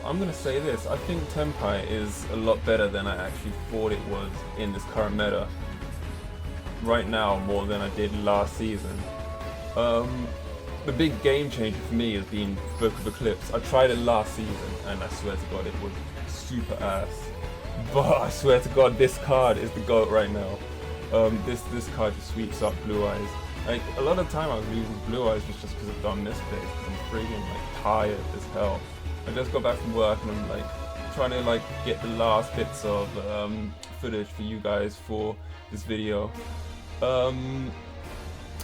I'm gonna say this. I think Tenpai is a lot better than I actually thought it was in this current meta. Right now, more than I did last season. The big game changer for me has been Book of Eclipse. I tried it last season, and I swear to God, it was super ass. But I swear to God, this card is the GOAT right now. This card just sweeps up Blue Eyes. Like, a lot of the time I was losing Blue Eyes just because of dumb misplays, because I'm freaking like tired as hell. I just got back from work and I'm like trying to like get the last bits of footage for you guys for this video.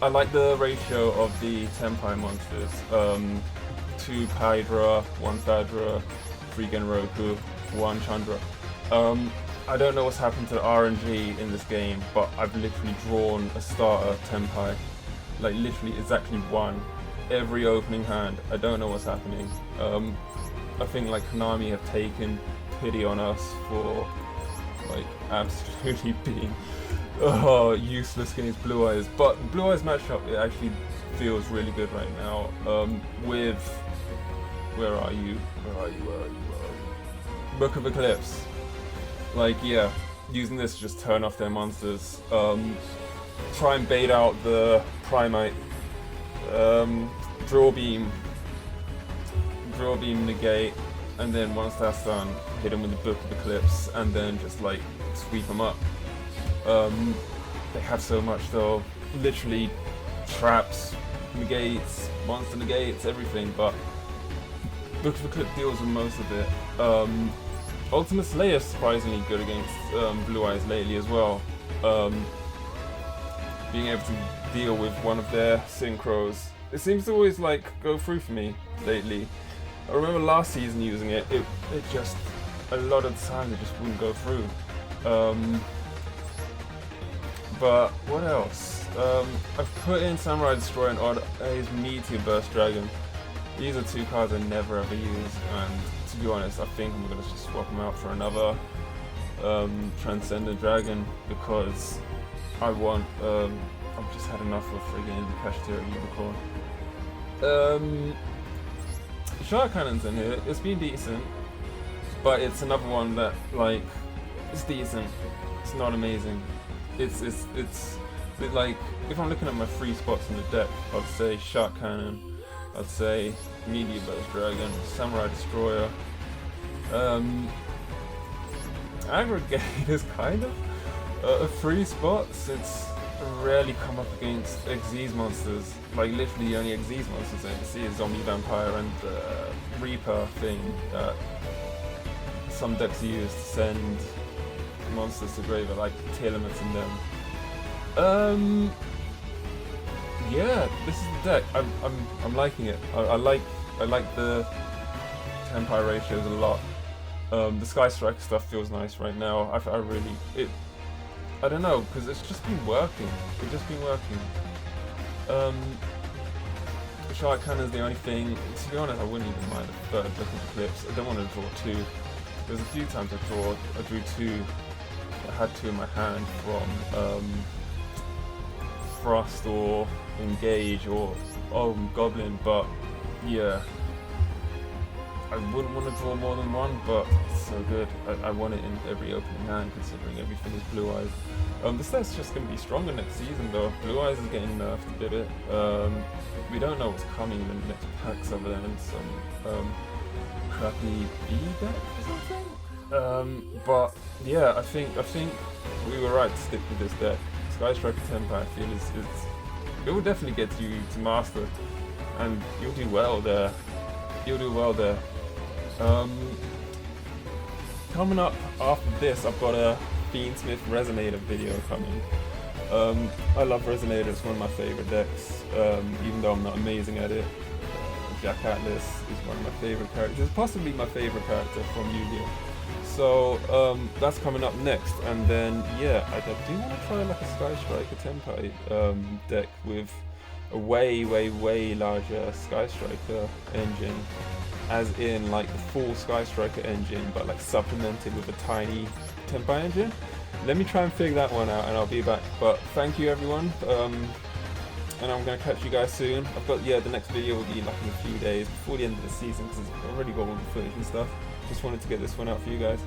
I like the ratio of the Tenpai monsters. 2 Hydra, 1 Thadra, 3 Genroku, 1 Chandra. I don't know what's happened to the RNG in this game, but I've literally drawn a starter Tenpai. Like literally exactly 1. Every opening hand. I don't know what's happening. I think like Konami have taken pity on us for like absolutely being useless against Blue Eyes. But Blue Eyes matchup, it actually feels really good right now. With where are you? Book of Eclipse. Like, yeah, using this to just turn off their monsters. Try and bait out the Primite. Draw beam negate, and then once that's done, hit him with the Book of Eclipse, and then just like sweep him up. They have so much though, literally traps, negates, monster negates, everything, but Book of Eclipse deals with most of it. Ultimate Slayer is surprisingly good against Blue Eyes lately as well. Being able to deal with one of their synchros. It seems to always like go through for me lately. I remember last season using it, it just, a lot of the time it just wouldn't go through. But what else? I've put in Samurai Destroyer and Odd A's Meteor Burst Dragon. These are 2 cards I never ever use, and to be honest, I think I'm gonna just swap them out for another Transcendent Dragon, because I want, I've just had enough of friggin' Kashtira Unicorn. Shark Cannon's in here, it's been decent, but it's another one that, like, it's decent, it's not amazing. It's like, if I'm looking at my 3 spots in the deck, I'd say Shark Cannon, I'd say Meteor Burst Dragon, Samurai Destroyer. Aggregate is kind of a 3 spot, since I rarely come up against Xyz monsters. Like literally the only Xyz monsters I see is Zombie Vampire and the Reaper thing that some decks use to send monsters to grave, like Telements in them. Yeah, this is the deck. I'm liking it. I like the Tenpai ratios a lot. The Sky Striker stuff feels nice right now. I don't know, because it's just been working. It's just been working. Shark Cannon is the only thing. To be honest, I wouldn't even mind a 3rd Book of Eclipse. I don't want to draw 2. There's a few times I drew 2. I had 2 in my hand from Frost or Engage or Goblin, but yeah, I wouldn't want to draw more than 1, but it's so good. I want it in every opening hand, considering everything is Blue Eyes. This deck's just going to be stronger next season though. Blue Eyes is getting nerfed a bit. We don't know what's coming in the next packs other than some crappy B deck or something. But yeah, I think we were right to stick with this deck. Sky Striker Tenpai, I feel it will definitely get you to master, and you'll do well there. Coming up after this, I've got a Fiendsmith Resonator video coming. I love Resonator, it's one of my favourite decks, even though I'm not amazing at it. Jack Atlas is one of my favourite characters, possibly my favourite character from Yu-Gi-Oh! So that's coming up next, and then yeah, I do want to try like a Sky Striker Tenpai deck with a way larger Sky Striker engine, as in like the full Sky Striker engine, but like supplemented with a tiny Tenpai engine. Let me try and figure that one out, and I'll be back. But thank you everyone and I'm going to catch you guys soon. I've got, yeah, the next video will be like in a few days before the end of the season because I've already got all the footage and stuff. Just wanted to get this one out for you guys.